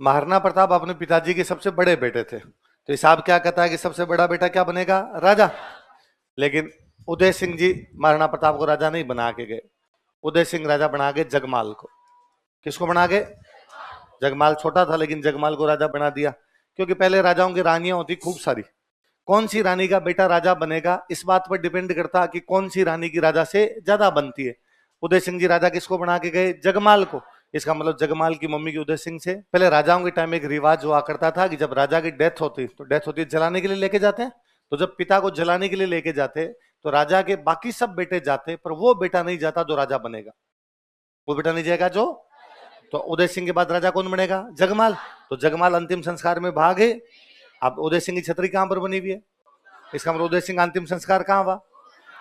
महाराणा प्रताप अपने पिताजी के सबसे बड़े बेटे थे, तो हिसाब क्या कहता है कि सबसे बड़ा बेटा क्या बनेगा? राजा। लेकिन उदय सिंह जी महाराणा प्रताप को राजा नहीं बना के गए। उदय सिंह राजा बना गए जगमाल को। किसको बना गए? जगमाल छोटा था लेकिन जगमाल को राजा बना दिया, क्योंकि पहले राजाओं की रानियां होती खूब सारी। कौन सी रानी का बेटा राजा बनेगा इस बात पर डिपेंड करता कि कौन सी रानी की राजा से ज्यादा बनती है। उदय सिंह जी राजा किसको बना के गए? जगमाल को। इसका मतलब जगमाल की मम्मी की उदय सिंह से। पहले राजाओं के टाइम एक रिवाज हुआ करता था कि जब राजा की डेथ होती तो डेथ होती जलाने के लिए लेके जाते हैं, तो जब पिता को जलाने के लिए लेके जाते तो राजा के बाकी सब बेटे जाते, पर वो बेटा नहीं जाता जो राजा बनेगा। वो बेटा नहीं जाएगा जो, तो उदय सिंह के बाद राजा कौन बनेगा? जगमाल। तो जगमाल अंतिम संस्कार में भागे। अब उदय सिंह की छतरी कहां पर बनी हुई है? इसका मतलब उदय सिंह अंतिम संस्कार कहां हुआ?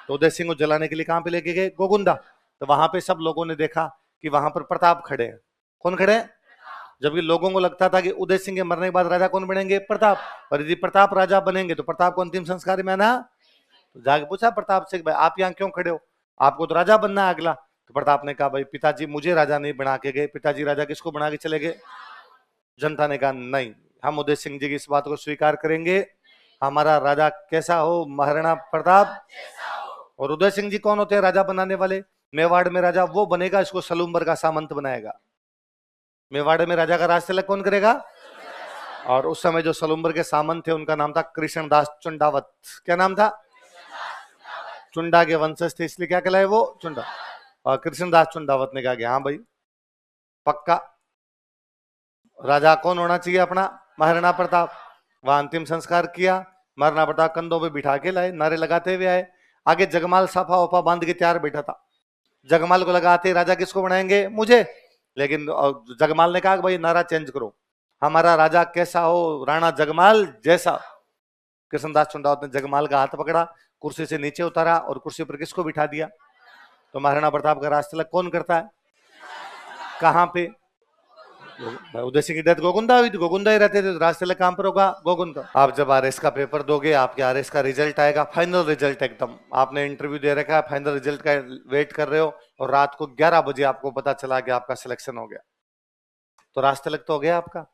तो उदय सिंह को जलाने के लिए कहां पे लेके गए? गोगुंदा। तो वहां पे सब लोगों ने देखा कि वहां पर प्रताप खड़े हैं। कौन खड़े हैं? जबकि लोगों को लगता था कि उदय सिंह के मरने के बाद राजा कौन बनेंगे? प्रताप। और यदि प्रताप राजा बनेंगे तो प्रताप को अंतिम संस्कार में आना। तो जाके पूछा प्रताप से, भाई आप यहाँ क्यों खड़े हो? आपको तो राजा बनना है अगला। तो प्रताप ने कहा, भाई पिताजी मुझे राजा नहीं बना के गए। पिताजी राजा किसको बना के चले गए? जनता ने कहा नहीं, हम उदय सिंह जी की इस बात को स्वीकार करेंगे। हमारा राजा कैसा हो? महाराणा प्रताप। और उदय सिंह जी कौन होते हैं राजा बनाने वाले? मेवाड़ में राजा वो बनेगा इसको सलूम्बर का सामंत बनाएगा। मेवाड़ में राजा का राज तिलक कौन करेगा? और उस समय जो सलूम्बर के सामंत थे उनका नाम था कृष्णदास चुंडावत। क्या नाम था? चुंडा के वंशज थे, इसलिए क्या कहलाए वो? चुंडा। और कृष्णदास चुंडावत ने कहा कि हाँ भाई पक्का राजा कौन होना चाहिए अपना? महाराणा प्रताप। वहां अंतिम संस्कार किया। महाराणा प्रताप कंधों पे बिठा के लाए, नारे लगाते हुए आए। आगे जगमाल साफा ओपा बांध के तैयार बैठा था। जगमाल को लगाते राजा किसको बनाएंगे? मुझे। लेकिन जगमाल ने कहा भाई नारा चेंज करो, हमारा राजा कैसा हो? राणा जगमाल जैसा। कृष्णदास चुंडावत ने जगमाल का हाथ पकड़ा, कुर्सी से नीचे उतारा और कुर्सी पर किसको बिठा दिया? तो महाराणा प्रताप का राज तिलक कौन करता है? कहां पे? उदय सिंह की डेथ गोगुंदा हुई थी, गोगुंदा ही रहते थे, तो राज तिलक कहां पर होगा? गोगुंदा। आप जब आरएस का पेपर दोगे, आपके आरएस का रिजल्ट आएगा, फाइनल रिजल्ट एकदम, आपने इंटरव्यू दे रखा है, फाइनल रिजल्ट का वेट कर रहे हो, और रात को 11 बजे आपको पता चला कि आपका सिलेक्शन हो गया, तो राज तिलक तो हो गया आपका।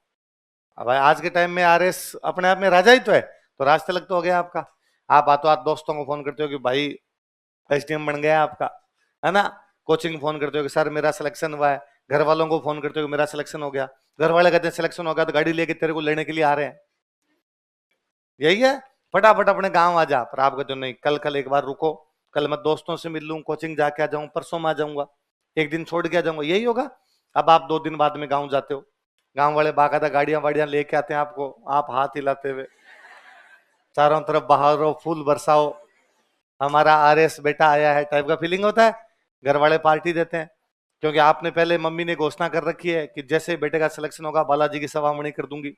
अब आज के टाइम में आरएस अपने आप में राजा ही तो है, तो राज तिलक तो हो गया आपका। आप हाथों हाथ दोस्तों को फोन करते हो कि भाई एसडीएम बन गया आपका, है ना? कोचिंग फोन करते हो कि सर मेरा सिलेक्शन हुआ है। घर वालों को फोन करते हो कि मेरा सिलेक्शन हो गया। घर वाले कहते हैं सिलेक्शन हो गया तो गाड़ी लेके तेरे को लेने के लिए आ रहे हैं। यही है, फटाफट अपने गांव आ जा। पर आप कहते हो नहीं, कल कल एक बार रुको, कल मैं दोस्तों से मिल लूं, कोचिंग जाके आ जाऊं, परसों में आ जाऊंगा, एक दिन छोड़ के आ जाऊंगा। यही होगा। अब आप 2 दिन बाद में गाँव जाते हो, गाँव वाले बाकायदा गाड़ियां वाड़ियां लेके आते हैं आपको, आप हाथ हिलाते हुए चारों तरफ बहारो, फूल बरसाओ, हमारा आरएस बेटा आया है टाइप का फीलिंग होता है। घर वाले पार्टी देते हैं, क्योंकि आपने पहले, मम्मी ने घोषणा कर रखी है कि जैसे बेटे का सिलेक्शन होगा बालाजी की सवामणी कर दूंगी,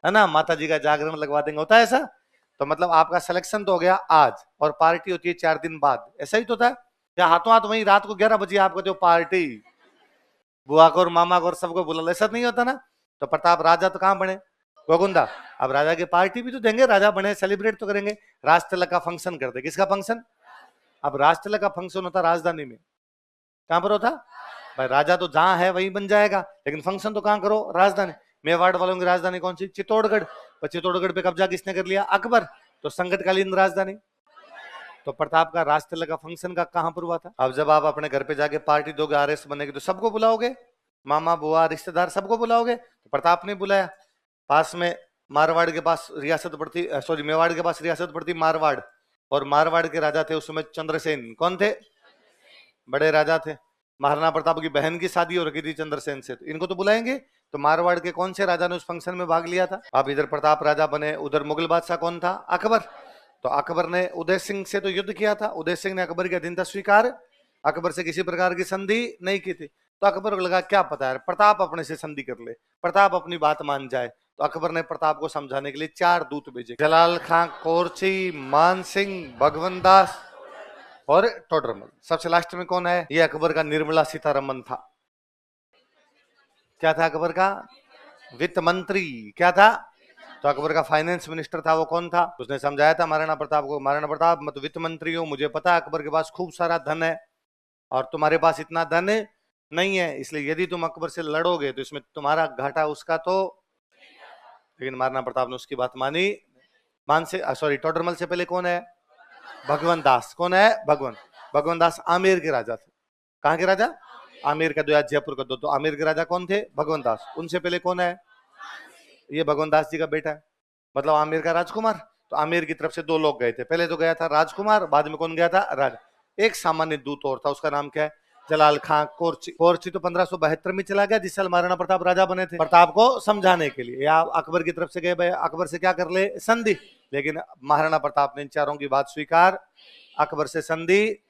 है ना, माता जी का जागरण लगवा देंगे, होता है ऐसा। तो मतलब आपका सिलेक्शन तो हो गया आज, और पार्टी होती है 4 दिन बाद, ऐसा ही तो था। या हाथों हाथ वही रात को 11 बजे आपको जो पार्टी, बुआ को और मामा को और सबको बुला, ऐसा नहीं होता ना। तो प्रताप राजा तो कहां बने? गोगुंदा। अब राजा की पार्टी भी तो देंगे, राजा बने, सेलिब्रेट तो करेंगे, राज तिलक का फंक्शन करते। किसका फंक्शन? अब राज तिलक का फंक्शन होता राजधानी में, कहां पर होता? भाई राजा तो जहां है वहीं बन जाएगा, लेकिन फंक्शन तो कहां करो? राजधानी। मेवाड़ वालों की राजधानी कौन सी? चित्तौड़गढ़। पर चित्तौड़गढ़ पे कब्जा किसने कर लिया? अकबर। तो संकटकालीन राजधानी। तो प्रताप का राज तिलक का फंक्शन का कहां पर हुआ था? अब जब आप अपने घर पे जाके पार्टी दोगे, आरएस बनेगी, तो सबको बुलाओगे, मामा बुआ रिश्तेदार सबको बुलाओगे। तो प्रताप ने बुलाया। पास में मारवाड़ के पास रियासत पड़ती, सॉरी मेवाड़ के पास रियासत पड़ती मारवाड़, और मारवाड़ के राजा थे उस समय चंद्रसेन। कौन थे? बड़े राजा थे। महाराणा प्रताप की बहन की शादी हो रखी थी चंद्रसेन से, तो इनको तो बुलाएंगे। तो मारवाड़ के कौन से राजा ने उस फंक्शन में भाग लिया था? अब इधर प्रताप राजा बने, उधर मुगल बादशाह कौन था? अकबर। तो अकबर ने उदय सिंह से तो युद्ध किया था, उदय सिंह ने अकबर की अधीनता स्वीकार, अकबर से किसी प्रकार की संधि नहीं की थी। तो अकबर को लगा क्या पता है, प्रताप अपने से संधि कर ले, प्रताप अपनी बात मान जाए। तो अकबर ने प्रताप को समझाने के लिए 4 दूत भेजे, जलाल खां कोरची, मान सिंह, भगवंत दास और टोडरमल। सबसे लास्ट में कौन है? ये अकबर का निर्मला सीतारमन था। क्या था अकबर का? वित्त मंत्री। क्या था? तो अकबर का फाइनेंस मिनिस्टर था, वो कौन था? उसने समझाया था महाराणा प्रताप को, महाराणा प्रताप मैं तो वित्त मंत्री हूं, मुझे पता है अकबर के पास खूब सारा धन है, और तुम्हारे पास इतना धन है नहीं है, इसलिए यदि तुम अकबर से लड़ोगे तो इसमें तुम्हारा घाटा, उसका तो। लेकिन महाराणा प्रताप ने उसकी बात मानी। मान से सॉरी, टोडरमल से पहले कौन है? भगवंत दास। कौन है? भगवंत। भगवंत दास आमेर के राजा थे। कहाँ के राजा? आमेर का दो या जयपुर का दो। तो आमेर के राजा कौन थे? भगवंत दास। उनसे पहले कौन है? ये भगवंत दास जी का बेटा है, मतलब आमेर का राजकुमार। तो आमेर की तरफ से दो लोग गए थे, पहले तो गया था राजकुमार, बाद में कौन गया था? राजा। एक सामान्य दूत और था, उसका नाम क्या है? जलाल खां कोरची। कोरची तो 1572 में चला गया, जिस साल महाराणा प्रताप राजा बने थे, प्रताप को समझाने के लिए, या अकबर की तरफ से गए भाई अकबर से क्या कर ले? संधि। लेकिन महाराणा प्रताप ने इन चारों की बात स्वीकार, अकबर से संधि।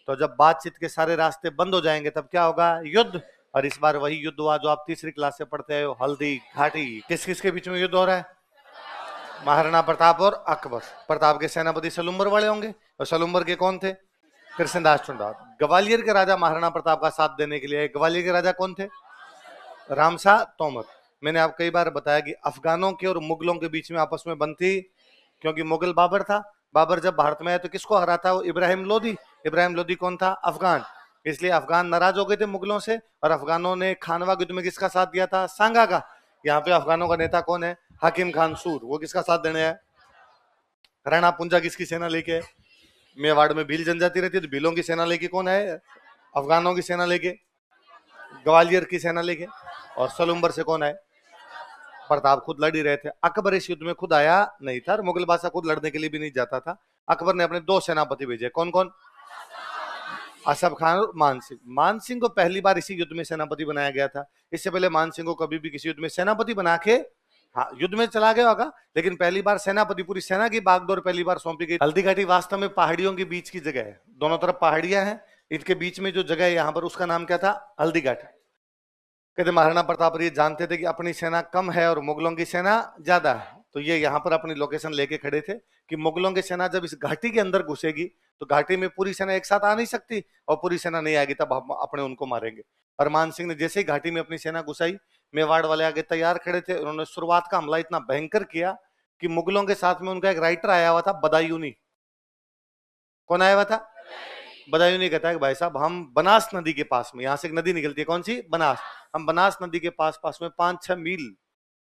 तो जब बातचीत के सारे रास्ते बंद हो जाएंगे तब क्या होगा? युद्ध। और इस बार वही युद्ध हुआ जो आप तीसरी क्लास से पढ़ते हो, हल्दी घाटी। किस किस के बीच में युद्ध हो रहा है? महाराणा प्रताप और अकबर। प्रताप के सेनापति सलुम्बर वाले होंगे, और सलुम्बर के कौन थे? कृष्णदास टुंडा। ग्वालियर के राजा महाराणा प्रताप का साथ देने के लिए, ग्वालियर के राजा कौन थे? रामशाह तोमर। मैंने आपको कई बार बताया कि अफगानों के और मुगलों के बीच में आपस में बनती, क्योंकि मुगल बाबर था। बाबर जब भारत में आया तो किसको हरा था? वो इब्राहिम लोदी। इब्राहिम लोदी कौन था? अफगान। इसलिए अफगान नाराज हो गए थे मुगलों से, और अफगानों ने खानवा युद्ध में किसका साथ दिया था? सांगा का। यहाँ पे अफगानों का नेता कौन है? हाकिम खान सूर। वो किसका साथ देने है? राणा पुंजा किसकी सेना लेके? मेवाड़ में भील जनजाति रहती है, तो भीलों की सेना लेके कौन है? अफगानों की सेना लेके, ग्वालियर की सेना लेके। और सलुम्बर से कौन है? प्रताप खुद लड़ ही रहे थे। अकबर इस युद्ध में खुद आया नहीं था, मुगल बादशाह खुद लड़ने के लिए भी नहीं जाता था। अकबर ने अपने दो सेनापति भेजे। कौन कौन? असफ खान और मान सिंह। मान सिंह को पहली बार इसी युद्ध में सेनापति बनाया गया था। इससे पहले मान सिंह को कभी भी किसी युद्ध में सेनापति बना के, हाँ युद्ध में चला गया होगा, लेकिन पहली बार सेनापति, पूरी सेना की बागडोर पहली बार सौंपी गई। हल्दी घाटी वास्तव में पहाड़ियों के बीच की जगह है, दोनों तरफ पहाड़ियां हैं, इनके बीच में जो जगह है यहाँ पर, उसका नाम क्या था? हल्दी घाटी। कहते महाराणा प्रताप ये जानते थे कि अपनी सेना कम है और मुगलों की सेना ज्यादा है, तो ये यहाँ पर अपनी लोकेशन लेके खड़े थे कि मुगलों की सेना जब इस घाटी के अंदर घुसेगी तो घाटी में पूरी सेना एक साथ आ नहीं सकती, और पूरी सेना नहीं आएगी तब हम अपने उनको मारेंगे। और मान सिंह ने जैसे ही घाटी में अपनी सेना घुसाई, मेवाड़ वाले आगे तैयार खड़े थे। उन्होंने शुरुआत का हमला इतना भयंकर किया कि मुगलों के साथ में उनका एक राइटर आया हुआ था, बदायूनी। कौन आया हुआ था? बदायूनी कहता है कि भाई साहब, हम बनास नदी के पास में, यहाँ से एक नदी निकलती है, कौन सी? बनास। हम बनास नदी के पास में 5-6 मील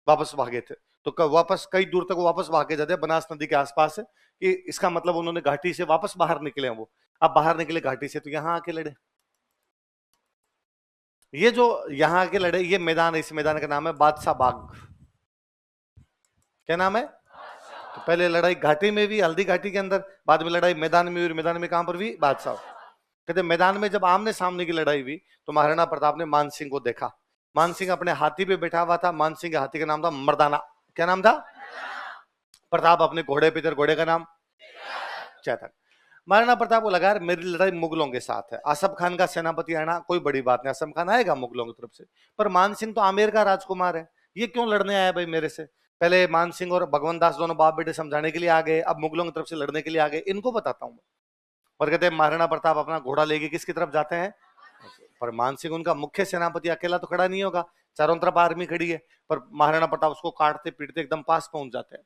वापस भागे थे। तो वापस कई दूर तक वो वापस भागे जाते हैं बनास नदी के आसपास है, कि इसका मतलब उन्होंने घाटी से वापस बाहर निकले। वो अब बाहर निकले घाटी से तो यहाँ आके लड़े। ये जो यहाँ आके लड़े, ये मैदान है, इस मैदान का नाम है बादशाह बाग। क्या नाम है? तो पहले लड़ाई घाटी में भी, हल्दी घाटी के अंदर, बाद में लड़ाई मैदान में, और मैदान में कहां पर भी? बादशाह। कहते मैदान में जब आमने सामने की लड़ाई हुई तो महाराणा प्रताप ने मान सिंह को देखा। मान सिंह अपने हाथी पे बैठा हुआ था। मान सिंह के हाथी का नाम था मर्दाना। क्या नाम था? प्रताप अपने घोड़े पे थे, घोड़े का नाम चैतक। महाराणा प्रताप को लगा मेरी लड़ाई मुगलों के साथ है, आसफ खान का सेनापति आना कोई बड़ी बात नहीं, आसफ खान आएगा मुगलों की तरफ से, पर मान सिंह तो आमेर का राजकुमार है, ये क्यों लड़ने आया भाई मेरे से? पहले मान सिंह और भगवंत दास दोनों बाप बेटे समझाने के लिए आ गए, अब मुगलों की तरफ से लड़ने के लिए आ गए, इनको बताता हूं। और कहते हैं महाराणा प्रताप अपना घोड़ा लेके किसकी तरफ जाते हैं? पर मान सिंह उनका मुख्य सेनापति अकेला तो खड़ा नहीं होगा, चारों तरफ आर्मी खड़ी है, पर महाराणा प्रताप उसको काटते पीटते एकदम पास पहुंच जाते हैं।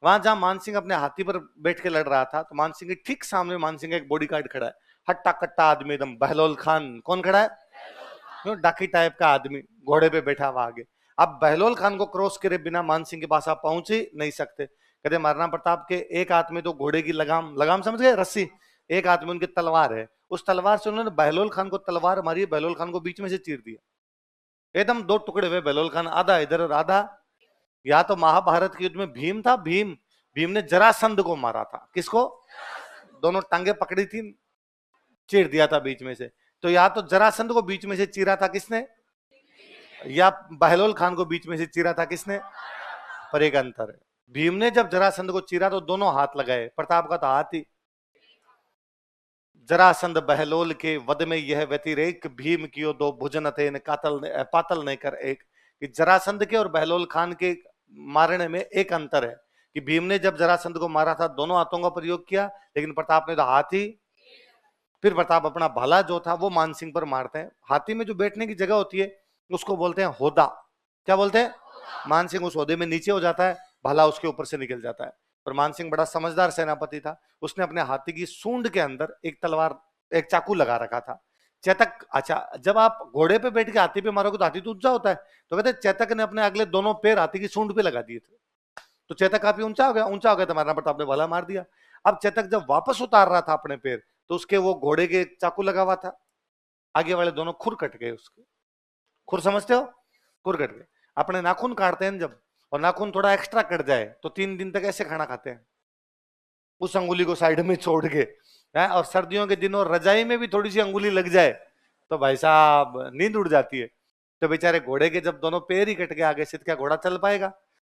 वहां जहां मान सिंह अपने हाथी पर बैठ के लड़ रहा था, तो मान सिंह के ठीक सामने मान सिंह का एक बॉडी गार्ड खड़ा है, हट्टा कट्टा आदमी एकदम, बहलोल खान। कौन खड़ा है? डाकी टाइप का आदमी, घोड़े पे बैठा हुआ आगे। अब बहलोल खान को क्रॉस करे बिना मान सिंह के पास आप पहुंच ही नहीं सकते। कहते महाराणा प्रताप के एक हाथ में तो घोड़े की लगाम, लगाम समझ गए, रस्सी, एक हाथ में उनकी तलवार है। उस तलवार से उन्होंने बहलोल खान को तलवार मारी, बहलोल खान को बीच में से चीर दिया, एकदम दो टुकड़े हुए बहलोल खान, आधा इधर और आधा। या तो महाभारत के युद्ध में भीम था, भीम ने जरासंध को मारा था। किसको? दोनों टांगे पकड़ी थी, चीर दिया था बीच में से। तो या तो जरासंध को बीच में से चीरा था किसने, या बहलोल खान को बीच में से चीरा था किसने? पर एक अंतर है, भीम ने जब जरासंध को चीरा तो दोनों हाथ लगाए, प्रताप का तो हाथ ही। जरासंध बहलोल के वध में यह व्यतिरेक, भीम कियो दो भुजन थे पातल ने कर एक। कि जरासंध के और बहलोल खान के मारने में एक अंतर है, कि भीम ने जब जरासंध को मारा था दोनों हाथों का प्रयोग किया, लेकिन प्रताप ने तो हाथ ही। फिर प्रताप अपना भाला जो था वो मान सिंह पर मारते हैं। हाथी में जो बैठने की जगह होती है उसको बोलते हैं होदा। क्या बोलते हैं? मान सिंह उस होदे में नीचे हो जाता है, भाला उसके ऊपर से निकल जाता है। पर मान सिंह बड़ा समझदार सेनापति था, उसने अपने हाथी की सूंड के अंदर एक तलवार, एक चाकू लगा रखा था, चेतक, अच्छा जब आप घोड़े पे बैठ के हाथी पे मारोगे तो हाथी तो ऊंचा होता है, तो कहते चेतक ने अपने अगले दोनों पैर हाथी की सूंड पे लगा दिए थे, तो चेतक काफी ऊंचा हो गया तो महाराणा प्रताप ने भला मार दिया। अब चेतक जब वापस उतार रहा था अपने पैर, तो उसके वो घोड़े के चाकू लगा हुआ था, आगे वाले दोनों खुर कट गए उसके। खुर समझते हो? खुर कट गए। अपने नाखून काटते हैं जब, और नाखून थोड़ा एक्स्ट्रा कट जाए तो 3 दिन तक ऐसे खाना खाते हैं, उस अंगुली को साइड में छोड़ के है। और सर्दियों के दिनों रजाई में भी थोड़ी सी अंगुली लग जाए तो भाई साहब नींद उड़ जाती है। तो बेचारे घोड़े के जब दोनों पैर ही कट गए आगे से, क्या घोड़ा चल पाएगा?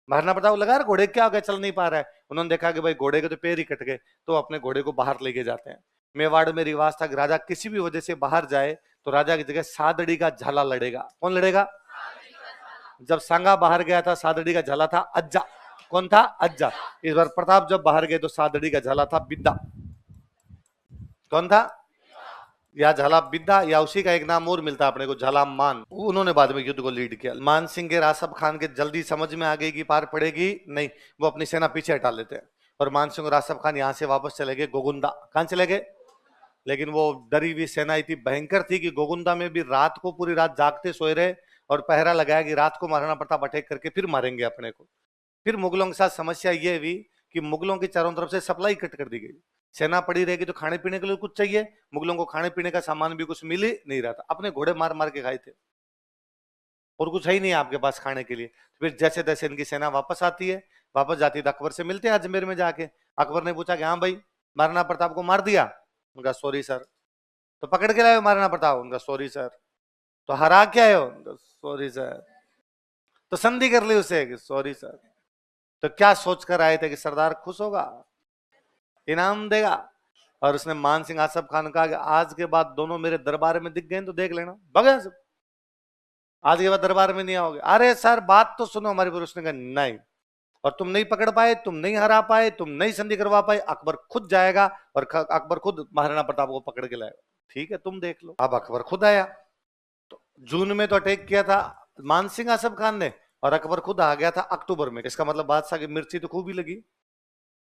महाराणा प्रताप लगा घोड़े क्या हो गया, चल नहीं पा रहा है। उन्होंने देखा कि भाई घोड़े के तो पैर ही कट गए, तो अपने घोड़े को बाहर लेके जाते हैं। मेवाड़ में रिवाज था कि राजा किसी भी वजह से बाहर जाए तो राजा की जगह सादड़ी का झाला लड़ेगा। कौन लड़ेगा? जब सांगा बाहर गया था सादड़ी का झाला था अज्जा। कौन था? अज्जा। इस बार प्रताप जब बाहर गए तो सादड़ी का झाला था बिद्दा। कौन था? या झाला बिद्दा, या उसी का एक नाम और मिलता अपने को, झाला मान। उन्होंने बाद में युद्ध को लीड किया। मान सिंह के रासब खान के जल्दी समझ में आ गई कि पार पड़ेगी नहीं, वो अपनी सेना पीछे हटा लेते हैं, और मान सिंह और रासब खान यहां से वापस चले गए गोगुंदा। कहां चले गए? लेकिन वो डरी हुई सेना इतनी भयंकर थी कि गोगुंदा में भी रात को पूरी रात जागते सोए रहे और पहरा लगाया कि रात को महाराणा प्रताप अटैक करके फिर मारेंगे अपने को। फिर मुगलों के साथ समस्या ये हुई कि मुगलों की चारों तरफ से सप्लाई कट कर दी गई। सेना पड़ी रहेगी तो खाने पीने के लिए कुछ चाहिए, मुगलों को खाने पीने का सामान भी कुछ मिल ही नहीं रहा था, अपने घोड़े मार मार के खाए थे, और कुछ है ही नहीं आपके पास खाने के लिए। फिर जैसे तैसे इनकी सेना वापस आती है, वापस जाती है तो अकबर से मिलते हैं अजमेर में जाके। अकबर ने पूछा कि हाँ भाई महाराणा प्रताप को मार दिया? उनका सॉरी सर। तो पकड़ के लाए महाराणा प्रताप? उनका सॉरी सर। तो हरा क्या है? उनका सॉरी सर। तो संधि कर ली उसे? Sorry sir. तो क्या सोचकर आए थे कि सरदार खुश होगा, इनाम देगा? और उसने मान सिंह आसफ खान कहा कि आज के बाद दोनों मेरे दरबार में दिख गए तो देख लेना, भगे सब, आज के बाद दरबार में नहीं आओगे। अरे सर बात तो सुनो हमारी। पर उसने कहा नहीं, और तुम नहीं पकड़ पाए, तुम नहीं हरा पाए, तुम नहीं संधि करवा पाए, अकबर खुद जाएगा और अकबर खुद महाराणा प्रताप को पकड़ के लाएगा। ठीक है तुम देख लो। अब अकबर खुद आया, तो जून में तो अटैक किया था मान सिंह आसफ खान ने, और अकबर खुद आ गया था अक्टूबर में। इसका मतलब बादशाह की मिर्ची तो खूब ही लगी।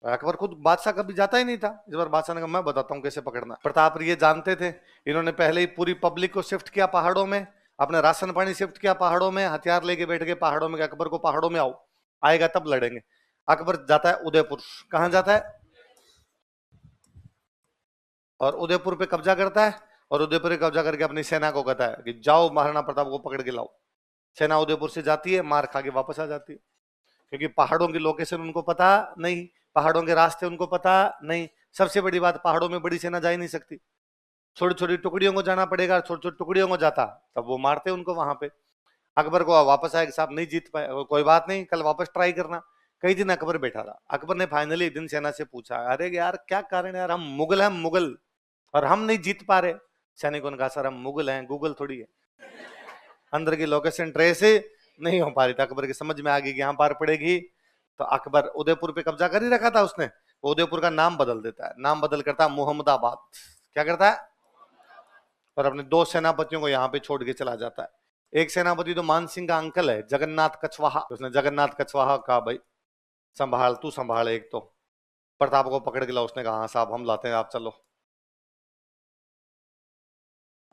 अकबर खुद, बादशाह कभी जाता ही नहीं था, इस बार बादशाह ने कहा मैं बताता हूँ कैसे पकड़ना। प्रताप ये जानते थे, इन्होंने पहले ही पूरी पब्लिक को शिफ्ट किया पहाड़ों में, अपने राशन पानी शिफ्ट किया पहाड़ों में, हथियार लेके बैठ गए पहाड़ों में। अकबर को पहाड़ों में आओ, आएगा तब लड़ेंगे। अकबर जाता है उदयपुर। कहां जाता है? और उदयपुर पे कब्जा करता है, और उदयपुर पे कब्जा करके अपनी सेना को कहता है कि जाओ महाराणा प्रताप को पकड़ के लाओ। सेना उदयपुर से जाती है, मार खा के वापस आ जाती है, क्योंकि पहाड़ों की लोकेशन उनको पता नहीं, पहाड़ों के रास्ते उनको पता नहीं। सबसे बड़ी बात, पहाड़ों में बड़ी सेना जा ही नहीं सकती, छोटी छोटी टुकड़ियों को जाना पड़ेगा। छोटी छोटी टुकड़ियों को जाता तब वो मारते उनको वहां पे। अकबर को वापस आया कि साहब नहीं जीत पाए, कोई बात नहीं कल वापस ट्राई करना। कई दिन अकबर बैठा रहा। अकबर ने फाइनली एक दिन सेना से पूछा, अरे यार क्या कारण है यार, हम मुगल हैं मुगल, और हम नहीं जीत पा रहे। सैनिकों ने कहा सर हम मुगल हैं, गूगल थोड़ी है, अंदर की लोकेशन ट्रेस नहीं हो पा रही थी। अकबर की समझ में आ गई कि यहाँ पार पड़ेगी। तो अकबर उदयपुर पे कब्जा कर ही रखा था उसने, वो उदयपुर का नाम बदल देता है, नाम बदल करता है मोहम्मदाबाद। क्या करता है? और अपने 2 सेनापतियों को यहाँ पे छोड़ के चला जाता है। एक सेनापति तो मान सिंह का अंकल है, जगन्नाथ कछवाहा। उसने जगन्नाथ कछवाहा कहा भाई संभाल, तू संभाल एक तो। प्रताप को पकड़ के ला। उसने कहा हाँ साहब हम लाते हैं, आप चलो।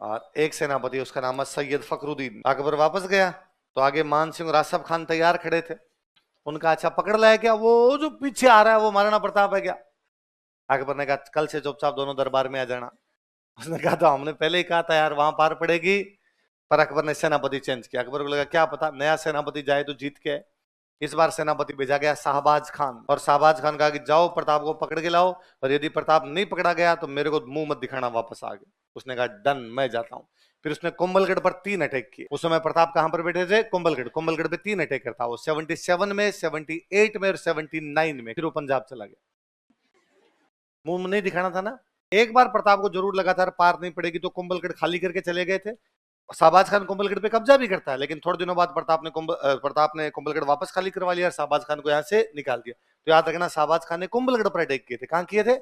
और एक सेनापति उसका नाम है सैयद फखरुद्दीन। अकबर वापस गया तो आगे मान सिंह और आसफ खान तैयार खड़े थे। उनका अच्छा पकड़ लाया क्या, वो जो पीछे आ रहा है वो महाराणा प्रताप है क्या? अकबर ने कहा कल से चुपचाप दोनों दरबार में आ जाना। उसने कहा था हमने पहले ही कहा था यार वहां पार पड़ेगी। पर अकबर ने सेनापति चेंज किया। अकबर को लगा क्या पता नया सेनापति जाए तो जीत के। इस बार सेनापति भेजा गया शाहबाज खान, और शाहबाज खान कहा कि जाओ प्रताप को पकड़ के लाओ, और यदि प्रताप नहीं पकड़ा गया तो मेरे को मुंह मत दिखाना, वापस आ गए। उसने कहा डन मैं जाता हूं। फिर उसने कुंभलगढ़ पर 3 अटैक किए। उस समय प्रताप कहां पर बैठे थे? कुंभलगढ़। कुंभलगढ़ पे 3 अटैक करता वो, 77 में, 78 में और 79 में। फिर वो पंजाब चला गया। मुंह नहीं दिखाना था ना। एक बार प्रताप को जरूर लगा था पार नहीं पड़ेगी, तो कुंभलगढ़ खाली करके चले गए थे। शाहबाज खान कुंभलगढ़ पे कब्जा भी करता है, लेकिन थोड़े दिनों बाद प्रताप ने कुंभलगढ़ वापस खाली करवा लिया और शाहबाज खान को यहाँ से निकाल दिया। तो याद रखना शाहबाज खान ने कुंभलगढ़ पर अटैक किए थे। कहां किए थे?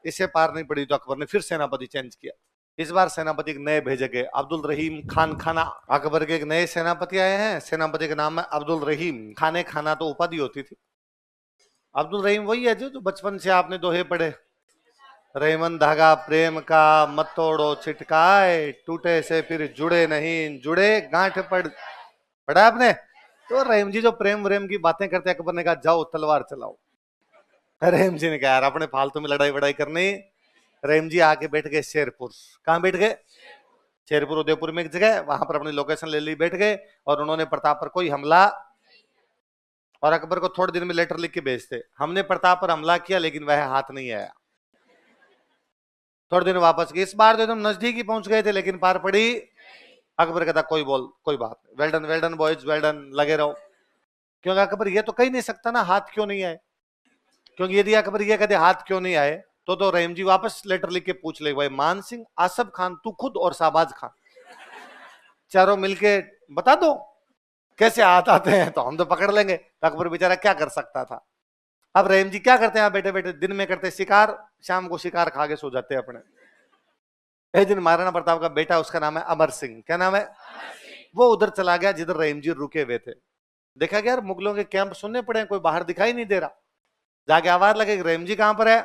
इससे पार नहीं पड़ी तो अकबर ने फिर सेनापति चेंज किया। इस बार सेनापति एक नए भेजे गए, अब्दुल रहीम खान खाना। अकबर के एक नए सेनापति आए हैं, सेनापति का नाम है अब्दुल रहीम। खाने खाना तो उपाधि होती थी। अब्दुल रहीम वही है जो बचपन से आपने दोहे पढ़े, रेमन धागा प्रेम का मत तोड़ो छिटकाए, टूटे से फिर जुड़े नहीं, जुड़े गांठ पढ़ा आपने? तो रहीम जी जो प्रेम व्रेम की बातें करते, अकबर ने कहा जाओ तलवार चलाओ। रहीम जी ने कहा यार अपने फालतू में लड़ाई वड़ाई करनी। रहीम जी आके बैठ गए शेरपुर। कहां बैठ गए? शेरपुर उदयपुर में एक जगह, वहां पर अपनी लोकेशन ले ली, बैठ गए और उन्होंने प्रताप पर कोई हमला, और अकबर को थोड़े दिन में लेटर लिख के भेजते, हमने प्रताप पर हमला किया लेकिन वह हाथ नहीं आया। थोड़े दिन वापस गए, इस बार तो एकदम नजदीक ही पहुंच गए थे लेकिन पार पड़ी। अकबर कहता कोई बात, well done boys, well done, लगे रहो। क्योंकि अकबर ये तो कह नहीं सकता ना हाथ क्यों नहीं आए, क्योंकि यदि अकबर ये कहते हाथ क्यों नहीं आए तो रहीम जी वापस लेटर लिख के पूछ ले, भाई मान सिंह, आसफ खान, तू खुद और शाहबाज खान चारों मिलके बता दो कैसे हाथ आते हैं तो हम तो पकड़ लेंगे। तो अकबर बेचारा क्या कर सकता था। अब रहीम जी क्या करते हैं बैठे बैठे, दिन में करते शिकार, शाम को शिकार खा के सो जाते हैं अपने। एक दिन महाराणा प्रताप का बेटा, उसका नाम है अमर सिंह, क्या नाम है? वो उधर चला गया जिधर रहीम जी रुके हुए थे। देखा गया यार मुगलों के कैंप सुनने पड़े, कोई बाहर दिखाई नहीं दे रहा। जाके आवाज लगे रहीम जी कहां पर है?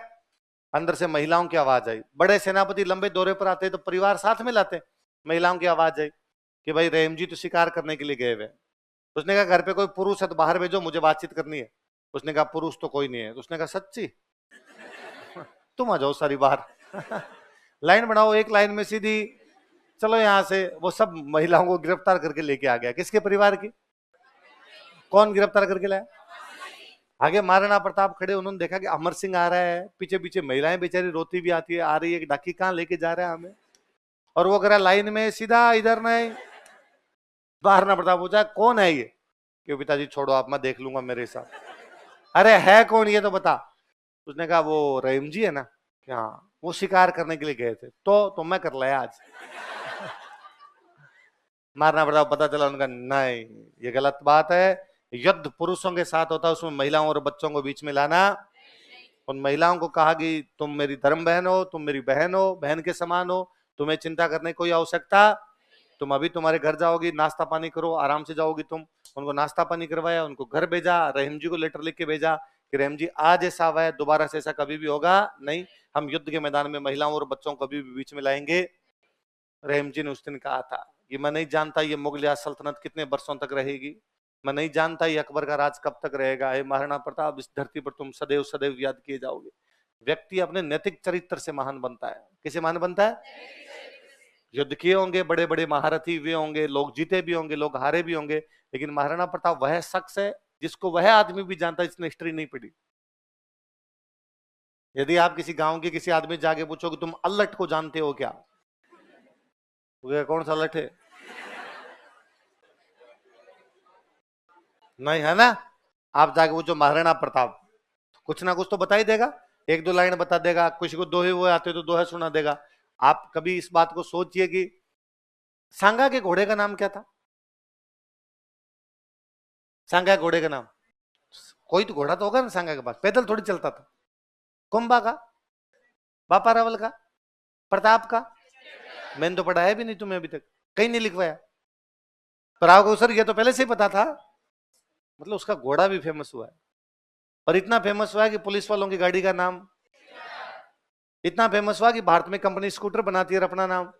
अंदर से महिलाओं की आवाज आई। बड़े सेनापति लंबे दौरे पर आते तो परिवार साथ में लाते, महिलाओं की आवाज आई कि भाई रहीम जी तो शिकार करने के लिए गए हुए। उसने कहा घर पे कोई पुरुष है तो बाहर भेजो, मुझे बातचीत करनी है। उसने कहा पुरुष तो कोई नहीं है। उसने कहा सच्ची? तुम आ जाओ सारी बाहर लाइन बनाओ एक लाइन में सीधी, चलो यहां से। वो सब महिलाओं को गिरफ्तार करके लेके आ गया। किसके परिवार की? कौन गिरफ्तार करके लाया? आगे महाराणा प्रताप खड़े, उन्होंने देखा कि अमर सिंह आ रहा है, पीछे पीछे महिलाएं बेचारी रोती भी आती है, आ रही है कि डाकी कहां लेके जा रहा है हमें, और वो करा लाइन में सीधा, इधर नहीं। महाराणा प्रताप पूछा कौन है ये? कि पिताजी छोड़ो आप, मैं देख लूंगा मेरे साथ। अरे है कौन ये तो बता। उसने कहा वो रहीम जी है ना। क्या? वो शिकार करने के लिए गए थे तो मैं कर लाया आज मारना पड़ता, पता चला उनका नहीं, ये गलत बात है। युद्ध पुरुषों के साथ होता है, उसमें महिलाओं और बच्चों को बीच में लाना। उन महिलाओं को कहा कि तुम मेरी धर्म बहन हो, तुम मेरी बहन हो, बहन के समान हो, तुम्हें चिंता करने की कोई आवश्यकता, तुम अभी तुम्हारे घर जाओगी, नाश्ता पानी करो, आराम से जाओगी तुम। उनको नाश्ता पानी करवाया, उनको घर भेजा, रहीम जी को लेटर लिख के भेजा कि रहीम जी आज ऐसा हुआ है, दोबारा से ऐसा कभी भी होगा नहीं, हम युद्ध के मैदान में महिलाओं और बच्चों को कभी भी बीच में लाएंगे। रहीम जी ने उस दिन कहा था कि मैं नहीं जानता ये मुगलिया सल्तनत कितने वर्षों तक रहेगी, मैं नहीं जानता ये अकबर का राज कब तक रहेगा। हे महाराणा प्रताप, इस धरती पर तुम सदैव सदैव याद किए जाओगे। व्यक्ति अपने नैतिक चरित्र से महान बनता है। किसे महान बनता है? युद्ध किए होंगे, बड़े बड़े महारथी हुए होंगे, लोग जीते भी होंगे, लोग हारे भी होंगे, लेकिन महाराणा प्रताप वह शख्स है जिसको वह आदमी भी जानता है जिसने हिस्ट्री नहीं पढ़ी। यदि आप किसी गांव के किसी आदमी जाके पूछोगे तुम अल्लट को जानते हो क्या, कौन सा अल्लट है? नहीं है ना। आप जाके पूछो महाराणा प्रताप, कुछ ना कुछ तो बता ही देगा, एक दो लाइन बता देगा, किसी को दोहे हुए आते तो दोहे सुना देगा। आप कभी इस बात को सोचिए कि सांगा के घोड़े का नाम क्या था? सांगा के घोड़े का नाम, कोई तो घोड़ा तो होगा ना सांगा के पास, पैदल थोड़ी चलता था। कुंभा का, बापा रावल का, प्रताप का? मैंने तो पढ़ाया भी नहीं तुम्हें अभी तक, कहीं नहीं लिखवाया। पर आपको सर ये तो पहले से ही पता था। मतलब उसका घोड़ा भी फेमस हुआ है, और इतना फेमस हुआ है कि पुलिस वालों की गाड़ी का नाम, इतना फेमस हुआ कि भारत में कंपनी स्कूटर बनाती है अपना नाम।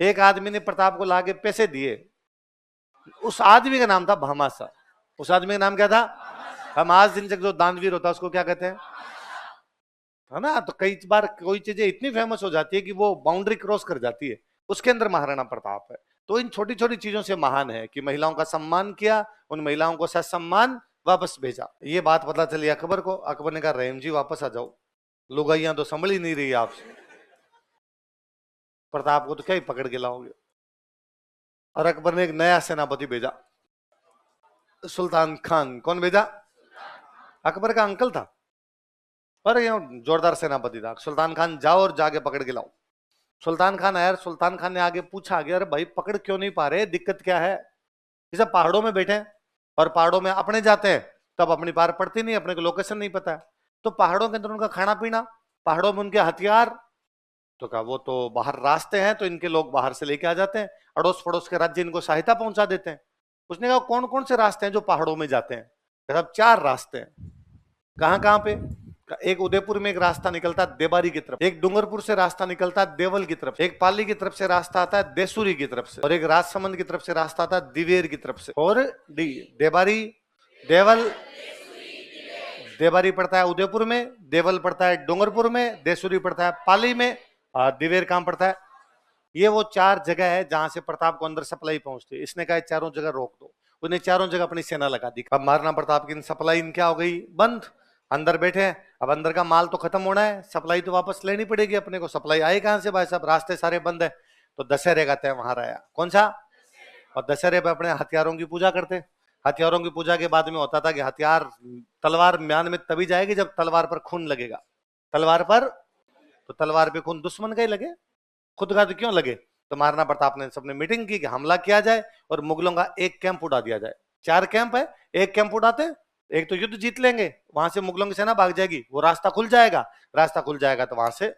एक आदमी ने प्रताप को लाके पैसे दिए, उस आदमी का नाम था भामासा। उस आदमी का नाम क्या था? हम आज दिन तक जो दानवीर होता है उसको क्या कहते हैं, है ना। तो कई बार कोई चीजें इतनी फेमस हो जाती है कि वो बाउंड्री क्रॉस कर जाती है, उसके अंदर महाराणा प्रताप है। तो इन छोटी छोटी चीजों से महान है कि महिलाओं का सम्मान किया, उन महिलाओं को ससम्मान वापस भेजा। ये बात पता चली अकबर को। अकबर ने कहा रहीम जी वापस आ जाओ, लुगाइयां तो संभल ही नहीं रही आपसे, प्रताप को तो क्या ही पकड़ के लाओगे। और अकबर ने एक नया सेनापति भेजा, सुल्तान खान। कौन भेजा? अकबर का अंकल था, पर जोरदार सेनापति था। सुल्तान खान जाओ और जाके पकड़ के लाओ। सुल्तान खान आया, सुल्तान खान ने आगे पूछा कि अरे भाई पकड़ क्यों नहीं पा रहे, दिक्कत क्या है? जैसे पहाड़ों में बैठे हैं और पहाड़ों में अपने जाते हैं तब अपनी पार पड़ती नहीं, अपने को लोकेशन नहीं पता है। तो पहाड़ों के अंदर उनका खाना पीना, पहाड़ों में उनके हथियार, तो कहा वो तो बाहर रास्ते हैं तो इनके लोग बाहर से लेके आ जाते हैं, अड़ोस पड़ोस के राज्य इनको सहायता पहुंचा देते हैं। उसने कहा कौन कौन से रास्ते हैं जो पहाड़ों में जाते हैं? कहा 4 रास्ते हैं। कहां कहां पे? एक उदयपुर में एक रास्ता निकलता है देबारी की तरफ, एक डूंगरपुर से रास्ता निकलता है देवल की तरफ, एक पाली की तरफ से रास्ता आता है देसुरी की तरफ से, और एक राजसमंद की तरफ से रास्ता आता है दिवेर की तरफ से। और डी देबारी, देवल, देबारी पड़ता है उदयपुर में, देवल पड़ता है डूंगरपुर में, देसुरी पड़ता है पाली में, और दिवेर कहां पड़ता है? ये वो 4 जगह है जहां से प्रताप को अंदर सप्लाई पहुंचती है। इसने कहा चारों जगह रोक दो, उन्हें चारों जगह अपनी सेना लगा दी। अब महाराणा प्रताप की सप्लाई क्या हो गई? बंद। अंदर बैठे हैं, अब अंदर का माल तो खत्म होना है, सप्लाई तो वापस लेनी पड़ेगी अपने को। सप्लाई आए कहां से भाई साहब? रास्ते सारे बंद है। तो दशहरे का त्योहार आया। कौन सा? और दशहरे पे अपने हथियारों की पूजा करते। हथियारों की पूजा के बाद में होता था कि हथियार, तलवार म्यान में तभी जाएगी जब तलवार पर खून लगेगा। तलवार पर, तो तलवार पे खून दुश्मन का ही लगे, खुद का तो क्यों लगे? तो महाराणा प्रताप ने सबने मीटिंग की कि हमला किया जाए और मुगलों का एक कैंप उड़ा दिया जाए। 4 कैंप है, एक कैंप उड़ाते, एक तो युद्ध जीत लेंगे, वहां से मुगलों की सेना भाग जाएगी, वो रास्ता खुल जाएगा, रास्ता खुल जाएगा तो वहां से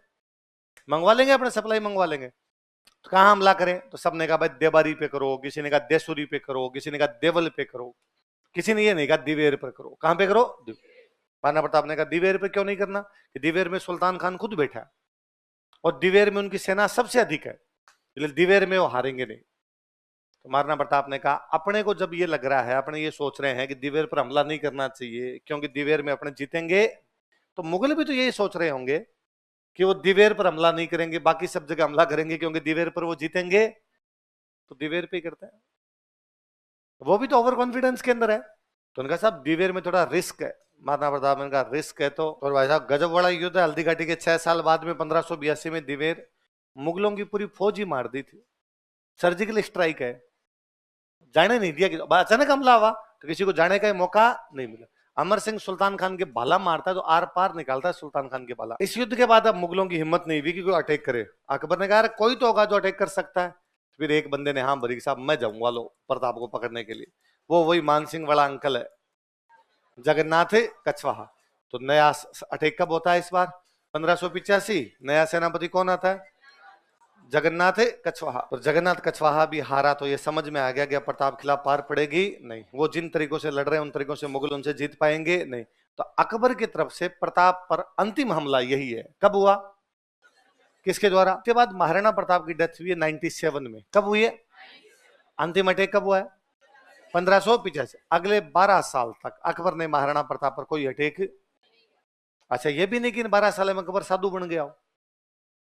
मंगवा लेंगे, अपने सप्लाई मंगवा लेंगे। तो कहां हमला करें? तो सबने कहा भाई देबारी पे करो, किसी ने कहा देसुरी पे करो, किसी ने कहा देवल पे करो, किसी ने ये नहीं कहा दिवेर पे करो। कहां पे करो? महाराणा प्रताप ने कहा दिवेर पे क्यों नहीं करना? कि दिवेर में सुल्तान खान खुद बैठा है और दिवेर में उनकी सेना सबसे अधिक है, इसलिए दिवेर में वो हारेंगे नहीं। तो महाराणा प्रताप ने कहा अपने को जब ये लग रहा है, अपने ये सोच रहे हैं कि दिवेर पर हमला नहीं करना चाहिए क्योंकि दिवेर में अपने जीतेंगे, तो मुगल भी तो यही सोच रहे होंगे कि वो दिवेर पर हमला नहीं करेंगे, बाकी सब जगह हमला करेंगे क्योंकि दिवेर पर वो जीतेंगे, तो दिवेर पे ही करते हैं। वो भी तो ओवर कॉन्फिडेंस के अंदर है। तो उनका साहब दिवेर में थोड़ा रिस्क है। महाराणा प्रताप ने कहा रिस्क है तो, और भाई साहब गजब बड़ा युद्ध है। हल्दी घाटी के 6 साल बाद में 1582 में दिवेर मुगलों की पूरी फौज ही मार दी थी। सर्जिकल स्ट्राइक है, जाने नहीं दिया कि अचानक हमला हुआ तो किसी को जाने का मौका नहीं मिला। अमर सिंह सुल्तान खान के भाला मारता है तो आर पार निकालता है सुल्तान खान के भाला। इस युद्ध के बाद अब मुगलों की हिम्मत नहीं हुई कि कोई अटैक करे। अकबर ने कहा कोई तो होगा जो अटैक कर सकता है। फिर एक बंदे ने हाँ भरी, साहब मैं जाऊंगा लो प्रताप को पकड़ने के लिए। वो वही मानसिंह वाला अंकल है, जगन्नाथ कछवाहा। तो नया अटैक कब होता है इस बार? 1585। नया सेनापति कौन आता है? जगन्नाथ कछवाहा। और जगन्नाथ कछवाहा भी हारा तो ये समझ में आ गया कि प्रताप खिलाफ पार पड़ेगी नहीं, वो जिन तरीकों से लड़ रहे हैं उन तरीकों से मुगल उनसे जीत पाएंगे नहीं। तो अकबर की तरफ से प्रताप पर अंतिम हमला यही है। कब हुआ? किसके द्वारा? उसके बाद महाराणा प्रताप की डेथ हुई है 97 में। कब हुई है? अंतिम अटैक कब हुआ है? 1585। अगले 12 साल तक अकबर ने महाराणा प्रताप पर कोई अटैक, अच्छा ये भी नहीं कि 12 साल में अकबर साधु बन गया हो।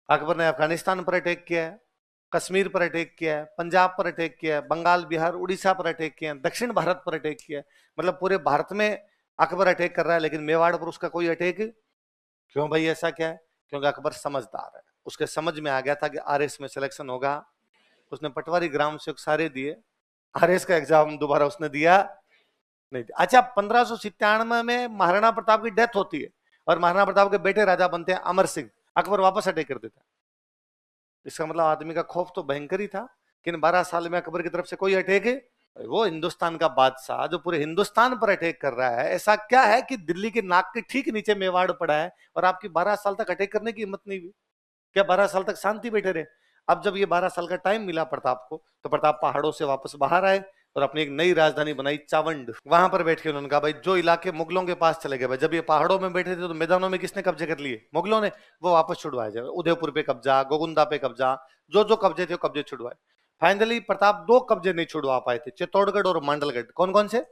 अकबर ने अफगानिस्तान पर अटैक किया है, कश्मीर पर अटैक किया है, पंजाब पर अटैक किया है, बंगाल बिहार उड़ीसा पर अटैक किया है, दक्षिण भारत पर अटैक किया है। मतलब पूरे भारत में अकबर अटैक कर रहा है, लेकिन मेवाड़ पर उसका कोई अटैक। क्यों भाई ऐसा क्या है? क्योंकि अकबर समझदार है, उसके समझ में आ गया था कि आरएस में सिलेक्शन होगा। उसने पटवारी ग्राम सेवक सारे दिए, आरएस का एग्जाम दोबारा उसने दिया नहीं दिया। अच्छा 1597 में महाराणा प्रताप की डेथ होती है और महाराणा प्रताप के बेटे राजा बनते हैं अमर सिंह। अकबर वापस अटैक कर देता है। इसका मतलब आदमी का खौफ तो भयंकर ही था, लेकिन 12 साल में अकबर की तरफ से कोई अटैक है? वो हिंदुस्तान का बादशाह जो पूरे हिंदुस्तान पर अटैक कर रहा है, ऐसा क्या है कि दिल्ली के नाक के ठीक नीचे मेवाड़ पड़ा है और आपकी 12 साल तक अटैक करने की हिम्मत नहीं हुई? क्या 12 साल तक शांति बैठे रहे? अब जब ये 12 साल का टाइम मिला प्रताप को, तो प्रताप पहाड़ों से वापस बाहर आए और अपनी एक नई राजधानी बनाई चावंड। वहां पर बैठ के उन्होंने कहा भाई जो इलाके मुगलों के पास चले गए, भाई जब ये पहाड़ों में बैठे थे तो मैदानों में किसने कब्जे कर लिए? मुगलों ने। वो वापस छुड़वाए जाए। उदयपुर पे कब्जा, गोगुंदा पे कब्जा, जो जो कब्जे थे वो कब्जे छुड़वाए। फाइनली प्रताप 2 कब्जे नहीं छुड़वा पाए थे, चित्तौड़गढ़ और मांडलगढ़। कौन कौन से?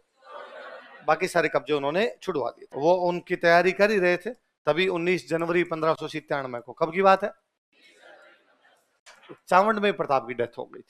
बाकी सारे कब्जे उन्होंने छुड़वा दिए। वो उनकी तैयारी कर ही रहे थे, तभी 19 जनवरी 1597 को, कब की बात है, चावंड में प्रताप की डेथ हो गई थी।